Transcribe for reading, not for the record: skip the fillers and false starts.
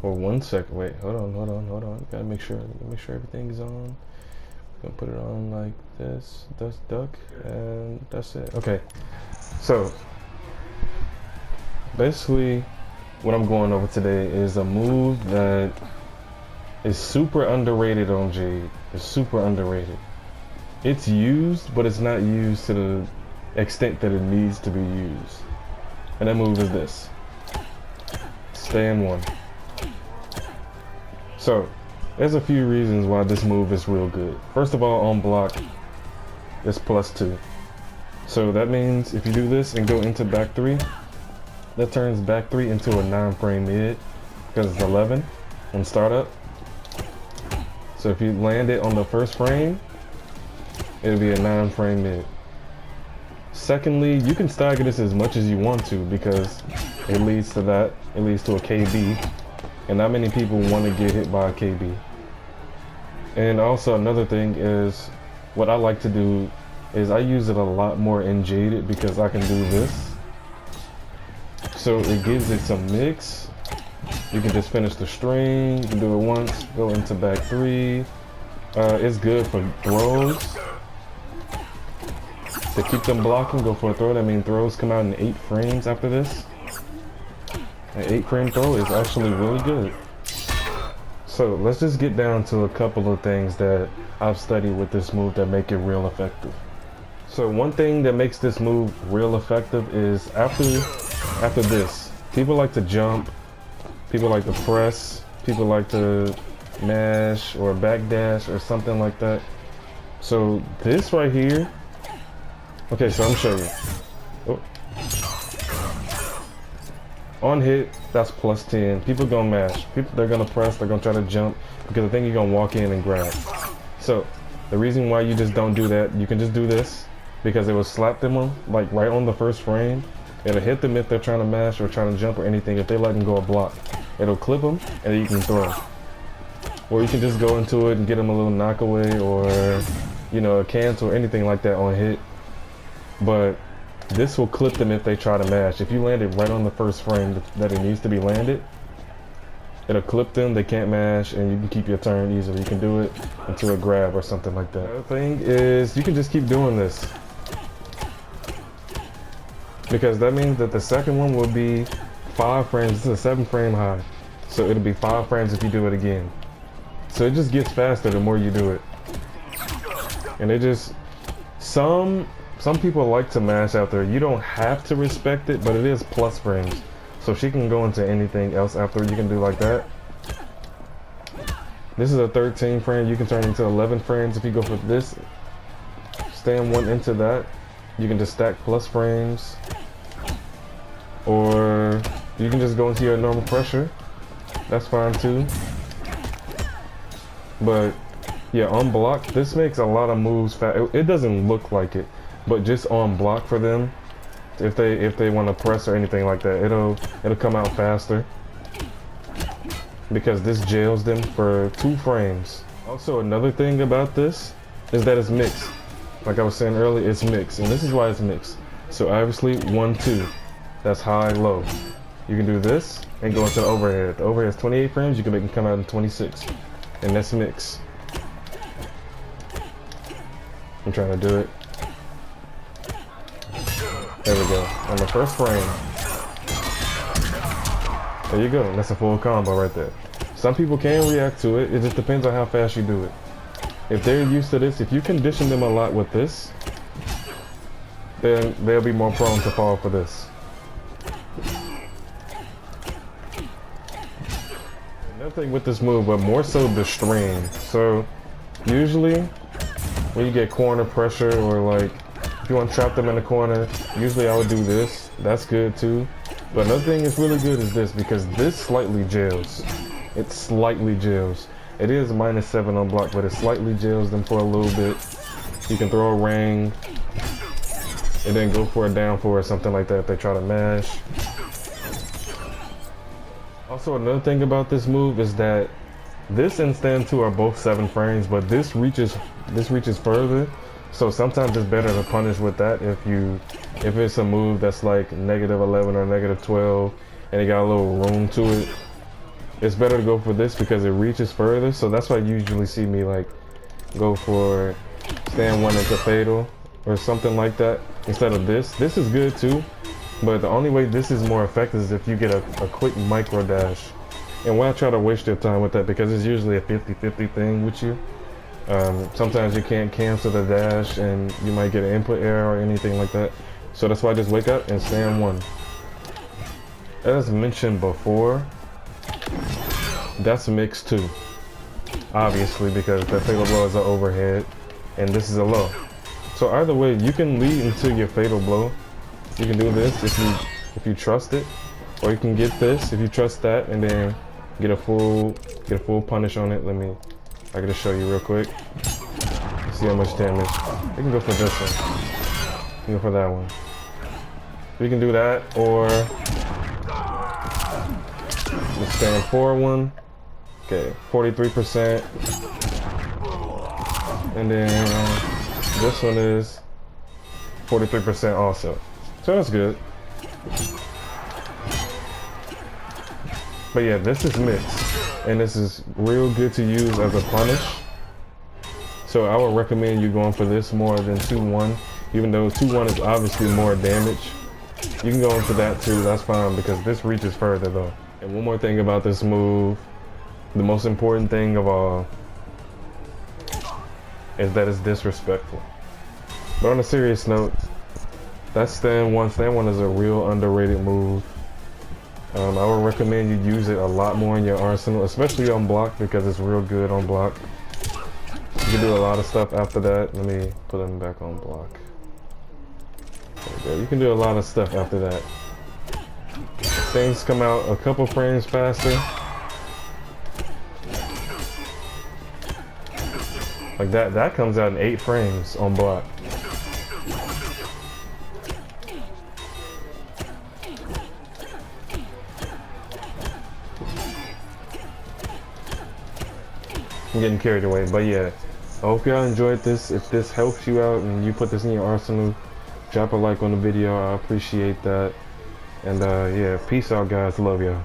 Or 1 second. Wait, hold on. Gotta make sure everything is on. Gonna put it on like this. That's duck, and that's it. Okay. So basically, what I'm going over today is a move that is super underrated on Jade. It's super underrated. It's used, but it's not used to the extent that it needs to be used. And that move is this. Stand one. So, there's a few reasons why this move is real good. First of all, on block, it's +2. So that means if you do this and go into back 3, that turns back 3 into a 9-frame mid, because it's 11 on startup. So if you land it on the first frame, it'll be a 9-frame mid. Secondly, you can stagger this as much as you want to because it leads to that. It leads to a KB. And not many people want to get hit by a KB. And also another thing is, what I like to do is I use it a lot more in Jaded because I can do this. So it gives it some mix. You can just finish the string, you can do it once, go into back 3. It's good for throws. To keep them blocking, go for a throw. That means throws come out in 8 frames after this. An 8-frame throw is actually really good. So let's just get down to a couple of things that I've studied with this move that make it real effective. So one thing that makes this move real effective is after this, people like to jump, people like to press, people like to mash or backdash or something like that. So this right here, okay, so I'm showing you. Oh. On hit, that's +10. People gonna mash. They're gonna press, they're gonna try to jump because I think you're gonna walk in and grab. So the reason why you just don't do that, you can just do this because it will slap them on, like right on the first frame. It'll hit them if they're trying to mash or trying to jump or anything. If they let them go a block, it'll clip them and then you can throw. Or you can just go into it and get them a little knockaway or, you know, a cancel or anything like that on hit. But this will clip them if they try to mash. If you land it right on the first frame that it needs to be landed, it'll clip them, they can't mash, and you can keep your turn easily. You can do it into a grab or something like that. The other thing is you can just keep doing this. Because that means that the second one will be 5 frames. This is a 7-frame high. So it'll be 5 frames if you do it again. So it just gets faster the more you do it. And it just, some people like to mash out there. You don't have to respect it, but it is plus frames. So she can go into anything else after. You can do like that. This is a 13 frame. You can turn into 11 frames if you go for this. Stand one into that. You can just stack plus frames. Or you can just go into your normal pressure. That's fine too. But yeah, on block, this makes a lot of moves fast. It doesn't look like it. But just on block for them, if they want to press or anything like that, it'll come out faster because this jails them for 2 frames. Also, another thing about this is that it's mixed. Like I was saying earlier, it's mixed, and this is why it's mixed. So obviously 1, 2, that's high, low. You can do this and go into the overhead. The overhead is 28 frames. You can make it come out in 26, and that's mixed. I'm trying to do it. There we go, on the first frame. There you go, that's a full combo right there. Some people can react to it, it just depends on how fast you do it. If they're used to this, if you condition them a lot with this, then they'll be more prone to fall for this. Another thing with this move, but more so the string. So usually when you get corner pressure or like, if you want to trap them in the corner, usually I would do this. That's good too. But another thing that's really good is this, because this slightly jails. It slightly jails. It is -7 on block, but it slightly jails them for a little bit. You can throw a ring and then go for a down 4 or something like that if they try to mash. Also, another thing about this move is that this and stand 2 are both 7 frames, but this reaches further. So sometimes it's better to punish with that if it's a move that's like -11 or -12 and it got a little room to it. it's better to go for this because it reaches further. So that's why you usually see me like go for stand one into fatal or something like that instead of this. This is good too, but the only way this is more effective is if you get a quick micro dash. And why try to waste your time with that, because it's usually a 50-50 thing with you. Sometimes you can't cancel the dash and you might get an input error or anything like that. So that's why I just wake up and stand one. As mentioned before, that's mixed too. Obviously, because the fatal blow is an overhead and this is a low. So either way, you can lead into your fatal blow. You can do this if you trust it, or you can get this if you trust that, and then get a full punish on it. I gotta show you real quick. See how much damage. You can go for this one. You can go for that one. You can do that, or the stand 4-1. Okay, 43%. And then this one is 43% also. So that's good. But yeah, this is mixed. And this is real good to use as a punish. So I would recommend you going for this more than 2-1. Even though 2-1 is obviously more damage. You can go into that too, that's fine, because this reaches further though. And one more thing about this move, the most important thing of all is that it's disrespectful. But on a serious note, that's stand one. Stand one is a real underrated move. I would recommend you use it a lot more in your arsenal, especially on block, because it's real good on block. You can do a lot of stuff after that. Let me put them back on block. There we go. You can do a lot of stuff after that. Things come out a couple frames faster. Like that comes out in 8 frames on block. I'm getting carried away, but yeah, I hope y'all enjoyed this. If this helps you out and you put this in your arsenal, drop a like on the video. I appreciate that. And yeah, peace out guys, love y'all.